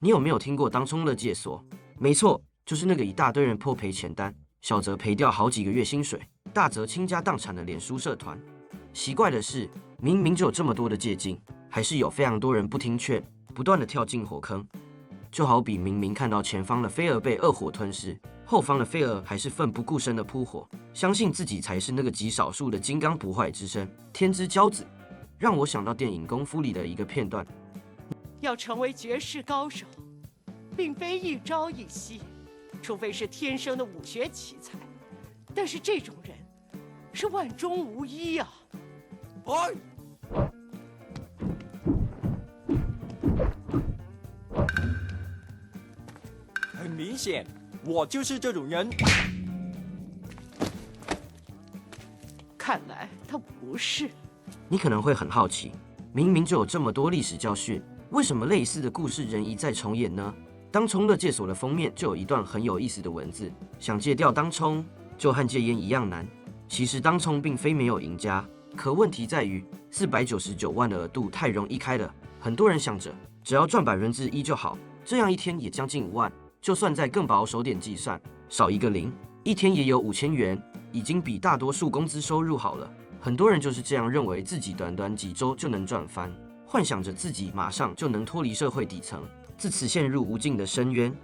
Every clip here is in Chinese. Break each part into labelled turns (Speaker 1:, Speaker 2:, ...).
Speaker 1: 你有没有听过当冲乐界所？没错，就是那个一大堆人破赔钱单，小则赔掉好几个月薪水，大则倾家荡产的脸书社团。奇怪的是，明明就有这么多的借镜，还是有非常多人不听劝，不断的跳进火坑。就好比明明看到前方的飞蛾被恶火吞噬，后方的飞蛾还是奋不顾身的扑火，相信自己才是那个极少数的金刚不坏之身，天之骄子。让我想到电影《功夫》里的一个片段。
Speaker 2: 要成为绝世高手，并非一朝一夕，除非是天生的武学奇才。但是这种人是万中无一啊！
Speaker 3: 哎，很明显，我就是这种人。
Speaker 2: 看来他不是。
Speaker 1: 你可能会很好奇，明明就有这么多历史教训，为什么类似的故事仍一再重演呢？当冲乐戒所的封面就有一段很有意思的文字：想戒掉当冲，就和戒烟一样难。其实当冲并非没有赢家，可问题在于499万的额度太容易开了，很多人想着只要赚1%就好，这样一天也将近5万，就算再更保守点计算，少一个零，一天也有5000元，已经比大多数工资收入好了。很多人就是这样认为自己短短几周就能赚翻，幻想着自己马上就能脱离社会底层，自此陷入无尽的深渊。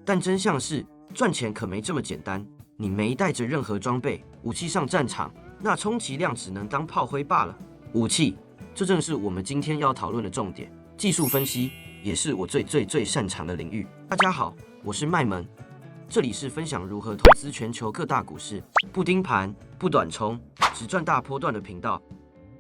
Speaker 1: 但真相是，赚钱可没这么简单。你没带着任何装备武器上战场，那充其量只能当炮灰罢了。武器，这正是我们今天要讨论的重点。技术分析也是我最擅长的领域。大家好，我是麦门，这里是分享如何投资全球各大股市，不盯盘，不短冲，只赚大波段的频道。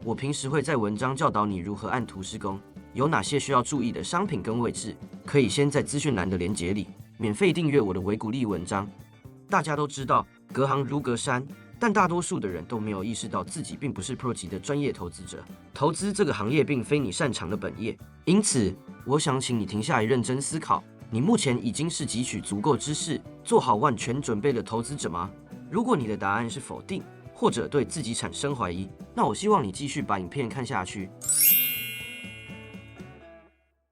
Speaker 1: 我平时会在文章教导你如何按图施工，有哪些需要注意的商品跟位置，可以先在资讯栏的连结里免费订阅我的微鼓励文章。大家都知道，隔行如隔山，但大多数的人都没有意识到自己并不是 Pro 级的专业投资者。投资这个行业并非你擅长的本业，因此，我想请你停下来认真思考：你目前已经是汲取足够知识，做好万全准备的投资者吗？如果你的答案是否定，或者对自己产生怀疑，那我希望你继续把影片看下去。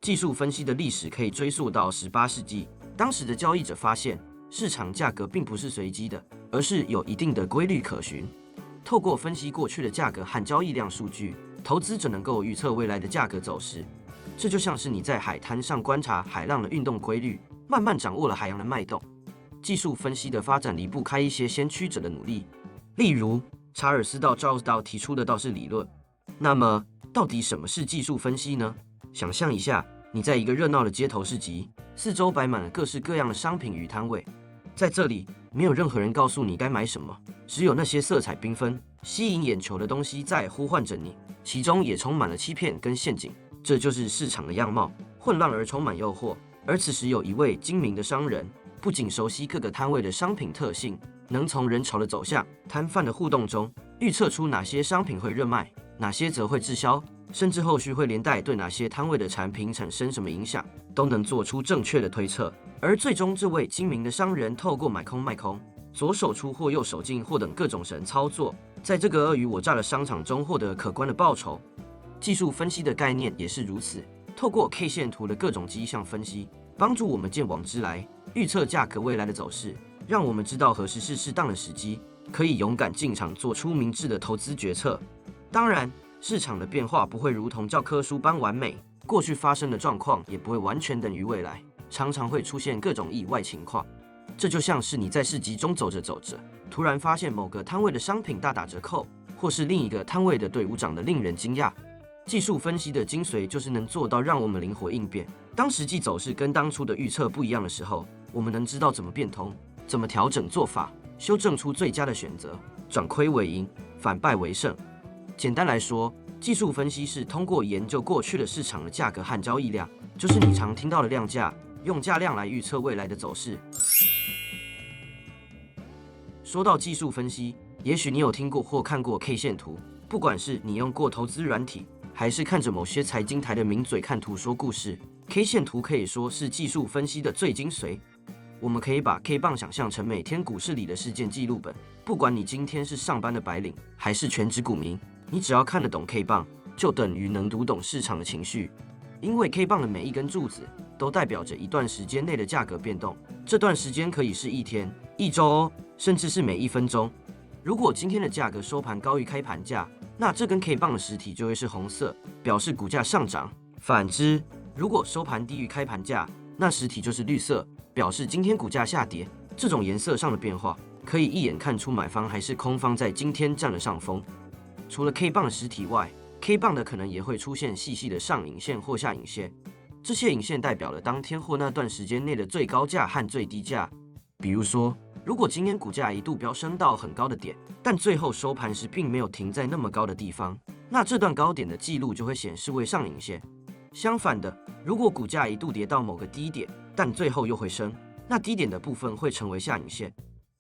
Speaker 1: 技术分析的历史可以追溯到18世纪，当时的交易者发现，市场价格并不是随机的，而是有一定的规律可循。透过分析过去的价格和交易量数据，投资者能够预测未来的价格走势。这就像是你在海滩上观察海浪的运动规律，慢慢掌握了海洋的脉动。技术分析的发展离不开一些先驱者的努力，例如查尔斯道 Charles Dow 提出的道氏理论。那么，到底什么是技术分析呢？想象一下，你在一个热闹的街头市集，四周摆满了各式各样的商品与摊位。在这里，没有任何人告诉你该买什么，只有那些色彩缤纷、吸引眼球的东西在呼唤着你，其中也充满了欺骗跟陷阱。这就是市场的样貌，混乱而充满诱惑。而此时有一位精明的商人，不仅熟悉各个摊位的商品特性，能从人潮的走向、摊贩的互动中，预测出哪些商品会热卖，哪些则会滞销，甚至后续会连带对哪些摊位的产品产生什么影响，都能做出正确的推测。而最终，这位精明的商人透过买空卖空、左手出货右手进货等各种神操作，在这个尔虞我诈的商场中获得可观的报酬。技术分析的概念也是如此，透过 K 线图的各种迹象分析，帮助我们见往知来，预测价格未来的走势，让我们知道何时是适当的时机，可以勇敢进场，做出明智的投资决策。当然，市场的变化不会如同教科书般完美，过去发生的状况也不会完全等于未来，常常会出现各种意外情况。这就像是你在市集中走着走着，突然发现某个摊位的商品大打折扣，或是另一个摊位的队伍长得令人惊讶。技术分析的精髓就是能做到让我们灵活应变。当实际走势跟当初的预测不一样的时候，我们能知道怎么变通，怎么调整做法，修正出最佳的选择，转亏为盈，反败为胜。简单来说，技术分析是通过研究过去的市场的价格和交易量，就是你常听到的量价，用价量来预测未来的走势。说到技术分析，也许你有听过或看过 K 线图，不管是你用过投资软体，还是看着某些财经台的名嘴看图说故事， K 线图可以说是技术分析的最精髓。我们可以把 K 棒想象成每天股市里的事件记录本，不管你今天是上班的白领，还是全职股民，你只要看得懂 K 棒，就等于能读懂市场的情绪。因为 K 棒的每一根柱子都代表着一段时间内的价格变动，这段时间可以是一天、一周甚至是每1分钟。如果今天的价格收盘高于开盘价，那这根 K 棒的实体就会是红色，表示股价上涨。反之，如果收盘低于开盘价，那实体就是绿色，表示今天股价下跌。这种颜色上的变化，可以一眼看出买方还是空方在今天占了上风。除了 K 棒的实体外，K 棒的可能也会出现细细的上影线或下影线，这些影线代表了当天或那段时间内的最高价和最低价。比如说，如果今天股价一度飙升到很高的点，但最后收盘时并没有停在那么高的地方，那这段高点的记录就会显示为上影线。相反的，如果股价一度跌到某个低点，但最后又回升，那低点的部分会成为下影线。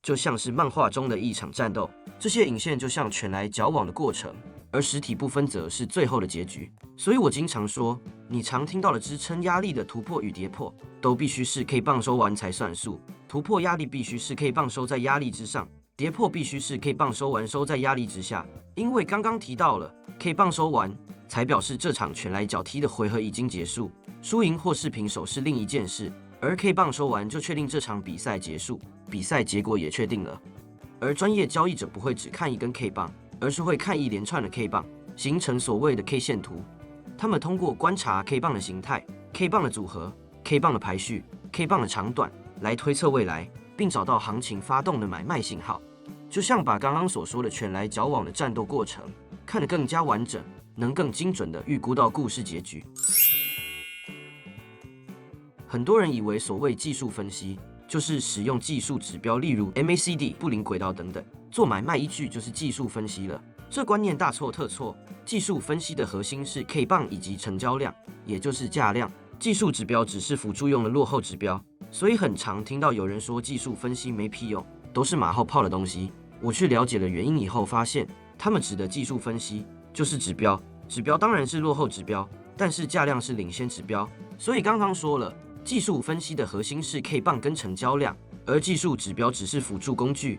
Speaker 1: 就像是漫画中的一场战斗，这些影线就像拳来脚往的过程，而实体部分则是最后的结局。所以我经常说，你常听到的支撑压力的突破与跌破，都必须是 K 棒收完才算数。突破压力必须是 K 棒收在压力之上，跌破必须是 K 棒收完收在压力之下。因为刚刚提到了 K 棒收完，才表示这场拳来脚踢的回合已经结束，输赢或是平手是另一件事。而 K 棒收完就确定这场比赛结束，比赛结果也确定了。而专业交易者不会只看一根 K 棒，而是会看一连串的 K 棒，形成所谓的 K 线图。他们通过观察 K 棒的形态、K 棒的组合、K 棒的排序、K 棒的长短，来推测未来，并找到行情发动的买卖信号。就像把刚刚所说的拳来脚往的战斗过程看得更加完整，能更精准地预估到故事结局。很多人以为所谓技术分析就是使用技术指标，例如 MACD、布林轨道等等，做买卖依据就是技术分析了。这观念大错特错。技术分析的核心是 K 棒以及成交量，也就是价量。技术指标只是辅助用的落后指标，所以很常听到有人说技术分析没屁用，都是马后炮的东西。我去了解了原因以后，发现他们指的技术分析就是指标，指标当然是落后指标，但是价量是领先指标。所以刚刚说了，技术分析的核心是 K 棒跟成交量，而技术指标只是辅助工具。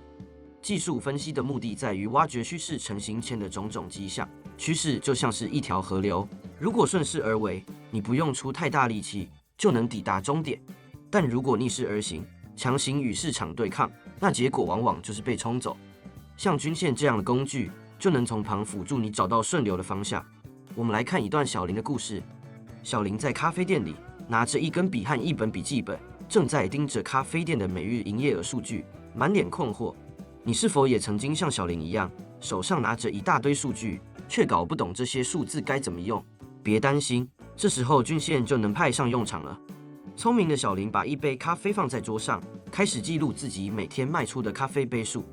Speaker 1: 技术分析的目的在于挖掘趋势成型前的种种迹象，趋势就像是一条河流，如果顺势而为，你不用出太大力气就能抵达终点，但如果逆势而行，强行与市场对抗，那结果往往就是被冲走。像均线这样的工具，就能从旁辅助你找到顺流的方向。我们来看一段小林的故事。小林在咖啡店里拿着一根笔和一本笔记本，正在盯着咖啡店的每日营业额数据，满脸困惑。你是否也曾经像小林一样，手上拿着一大堆数据，却搞不懂这些数字该怎么用？别担心，这时候均线就能派上用场了。聪明的小林把一杯咖啡放在桌上，开始记录自己每天卖出的咖啡杯数。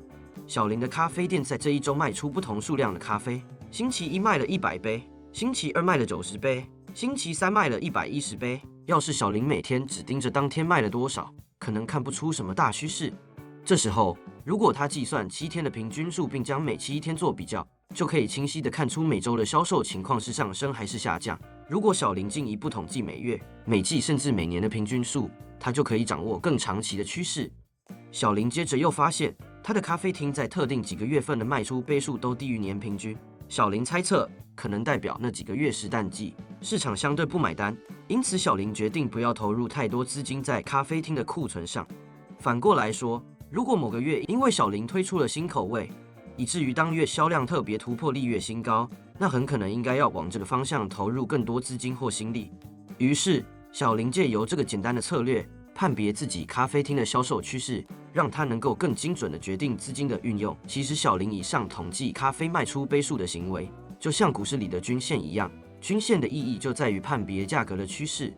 Speaker 1: 小林的咖啡店在这一周卖出不同数量的咖啡，星期一卖了100杯，星期二卖了90杯，星期三卖了110杯。要是小林每天只盯着当天卖了多少，可能看不出什么大趋势。这时候，如果他计算7天的平均数，并将每7天做比较，就可以清晰地看出每周的销售情况是上升还是下降。如果小林进一步统计每月、每季甚至每年的平均数，他就可以掌握更长期的趋势。小林接着又发现，他的咖啡厅在特定几个月份的卖出杯数都低于年平均。小林猜测，可能代表那几个月是淡季，市场相对不买单，因此小林决定不要投入太多资金在咖啡厅的库存上。反过来说，如果某个月因为小林推出了新口味，以至于当月销量特别突破历月新高，那很可能应该要往这个方向投入更多资金或心力。于是，小林借由这个简单的策略，判别自己咖啡厅的销售趋势，让他能够更精准地决定资金的运用。其实，小林以上统计咖啡卖出杯数的行为，就像股市里的均线一样，均线的意义就在于判别价格的趋势。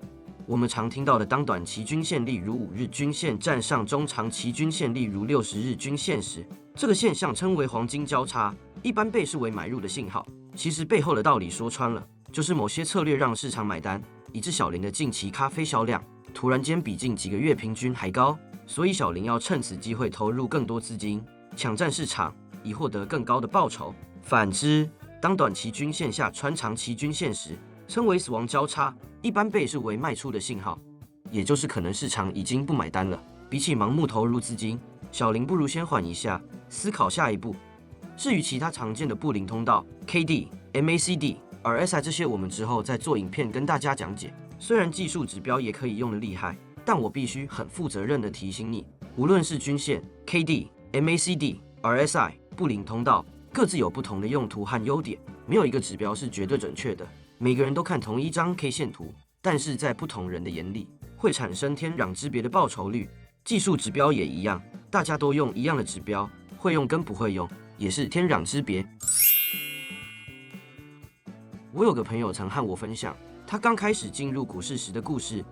Speaker 1: 我们常听到的当短期均线例如5日均线站上中长期均线例如60日均线时，这个现象称为黄金交叉，一般被视为买入的信号。其实背后的道理说穿了，就是某些策略让市场买单，以致小林的近期咖啡销量突然间比近几个月平均还高，所以小林要趁此机会投入更多资金，抢占市场，以获得更高的报酬。反之，当短期均线下穿长期均线时，称为死亡交叉，一般被视为卖出的信号，也就是可能市场已经不买单了。比起盲目投入资金，小林不如先缓一下，思考下一步。至于其他常见的布林通道、KD、MACD、RSI 这些，我们之后再做影片跟大家讲解。虽然技术指标也可以用得厉害，但我必须很负责任地提醒你，无论是均线、KD、MACD、RSI、布林通道，各自有不同的用途和优点，没有一个指标是绝对准确的。每个人都看同一张 K 线图，但是在不同人的眼里，会产生天壤之别的报酬率。技术指标也一样，大家都用一样的指标，会用跟不会用也是天壤之别。我有个朋友曾和我分享，他刚开始进入股市时的故事。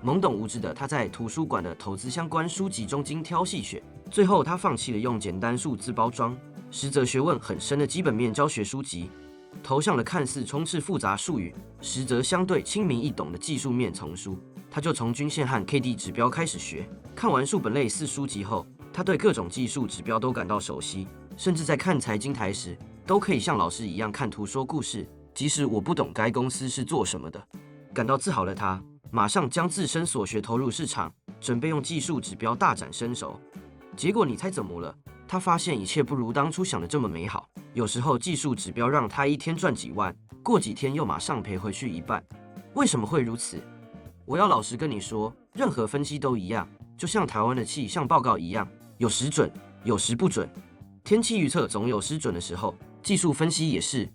Speaker 1: 懵懂无知的他在图书馆的投资相关书籍中精挑细选，最后他放弃了用简单数字包装，实则学问很深的基本面教学书籍，投向了看似充斥复杂术语，实则相对亲民易懂的技术面丛书。他就从均线和 KD 指标开始学，看完数本类似书籍后，他对各种技术指标都感到熟悉，甚至在看财经台时，都可以像老师一样看图说故事。即使我不懂该公司是做什么的，感到自豪的他，马上将自身所学投入市场，准备用技术指标大展身手。结果你猜怎么了？他发现一切不如当初想的这么美好。有时候技术指标让他一天赚几万，过几天又马上赔回去一半。为什么会如此？我要老实跟你说，任何分析都一样，就像台湾的气象报告一样，有时准，有时不准。天气预测总有失准的时候，技术分析也是。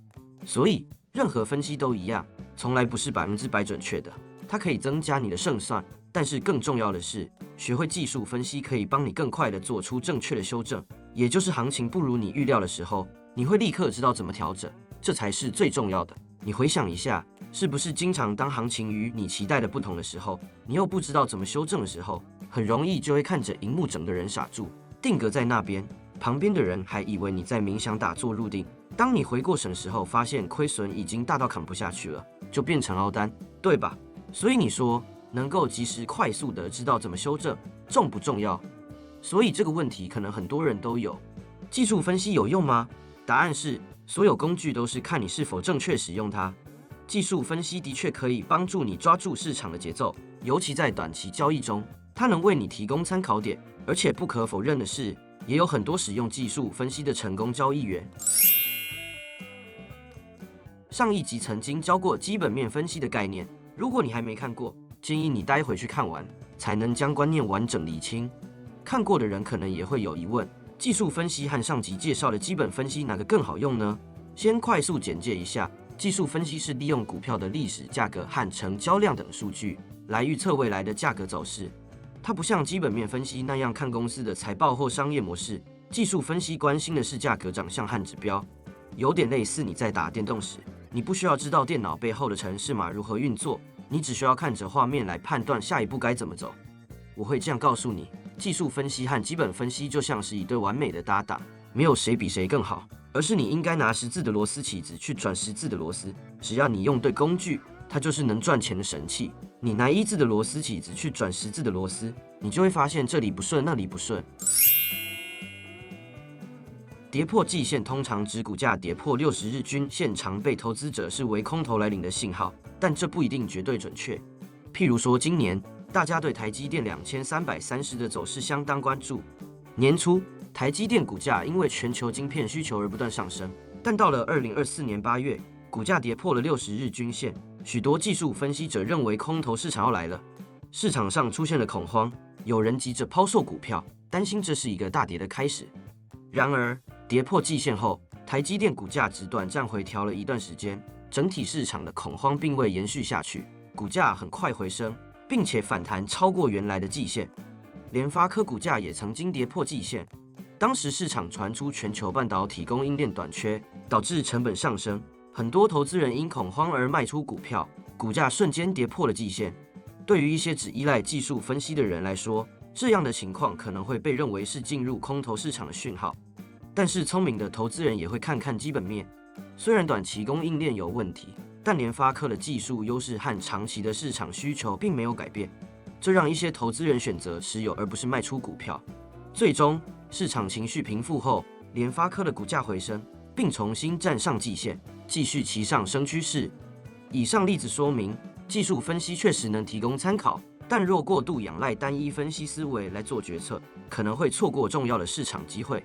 Speaker 1: 所以任何分析都一样，从来不是100%准确的。它可以增加你的胜算，但是更重要的是，学会技术分析可以帮你更快地做出正确的修正，也就是行情不如你预料的时候，你会立刻知道怎么调整，这才是最重要的。你回想一下，是不是经常当行情与你期待的不同的时候，你又不知道怎么修正的时候，很容易就会看着荧幕整个人傻住，定格在那边，旁边的人还以为你在冥想打坐入定。当你回过神时候，发现亏损已经大到扛不下去了，就变成凹单，对吧？所以你说能够及时快速的知道怎么修正重不重要？所以这个问题可能很多人都有。技术分析有用吗？答案是，所有工具都是看你是否正确使用它。技术分析的确可以帮助你抓住市场的节奏，尤其在短期交易中，它能为你提供参考点。而且不可否认的是，也有很多使用技术分析的成功交易员。上一集曾经教过基本面分析的概念，如果你还没看过，建议你待会去看完，才能将观念完整理清。看过的人可能也会有疑问，技术分析和上集介绍的基本分析哪个更好用呢？先快速简介一下，技术分析是利用股票的历史价格和成交量等数据来预测未来的价格走势。它不像基本面分析那样看公司的财报或商业模式，技术分析关心的是价格长相和指标，有点类似你在打电动时，你不需要知道电脑背后的程式码如何运作，你只需要看着画面来判断下一步该怎么走。我会这样告诉你，技术分析和基本分析就像是一对完美的搭档，没有谁比谁更好，而是你应该拿10字的螺丝起子去转10字的螺丝。只要你用对工具，它就是能赚钱的神器。你拿1字的螺丝起子去转10字的螺丝，你就会发现这里不顺那里不顺。跌破季线通常指股价跌破60日均线，常被投资者视为空头来临的信号，但这不一定绝对准确。譬如说今年大家对台积电2330的走势相当关注，年初台积电股价因为全球晶片需求而不断上升，但到了2024年8月，股价跌破了60日均线，许多技术分析者认为空头市场要来了，市场上出现了恐慌，有人急着抛售股票，担心这是一个大跌的开始。然而跌破季线后，台积电股价只短暂回调了一段时间，整体市场的恐慌并未延续下去，股价很快回升，并且反弹超过原来的季线。联发科股价也曾经跌破季线，当时市场传出全球半导体供应链短缺，导致成本上升，很多投资人因恐慌而卖出股票，股价瞬间跌破了季线。对于一些只依赖技术分析的人来说，这样的情况可能会被认为是进入空头市场的讯号。但是聪明的投资人也会看看基本面，虽然短期供应链有问题，但联发科的技术优势和长期的市场需求并没有改变，这让一些投资人选择持有而不是卖出股票。最终市场情绪平复后，联发科的股价回升，并重新站上季线，继续其上升趋势。以上例子说明，技术分析确实能提供参考，但若过度仰赖单一分析思维来做决策，可能会错过重要的市场机会。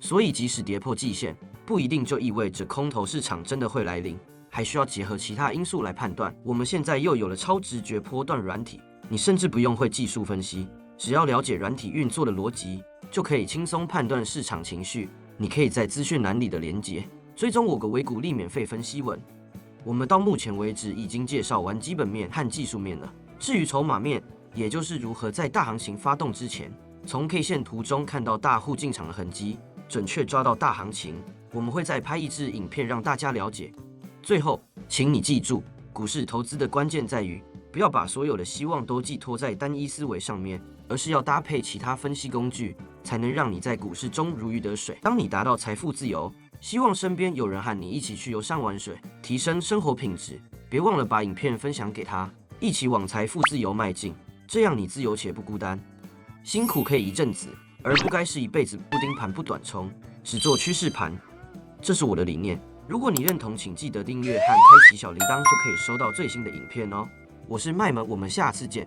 Speaker 1: 所以即使跌破季线，不一定就意味着空头市场真的会来临。还需要结合其他因素来判断。我们现在又有了超直觉波段软体，你甚至不用会技术分析，只要了解软体运作的逻辑，就可以轻松判断市场情绪。你可以在资讯栏里的连结追踪我个微股利免费分析文。我们到目前为止已经介绍完基本面和技术面了。至于筹码面，也就是如何在大行情发动之前，从 K 线图中看到大户进场的痕迹，准确抓到大行情，我们会再拍一支影片让大家了解。最后，请你记住，股市投资的关键在于不要把所有的希望都寄托在单一思维上面，而是要搭配其他分析工具，才能让你在股市中如鱼得水。当你达到财富自由，希望身边有人和你一起去游山玩水，提升生活品质。别忘了把影片分享给他，一起往财富自由迈进，这样你自由且不孤单。辛苦可以一阵子，而不该是一辈子不盯盘不短冲，只做趋势盘。这是我的理念。如果你认同，请记得订阅和开启小铃铛，就可以收到最新的影片哦。我是麦门，我们下次见。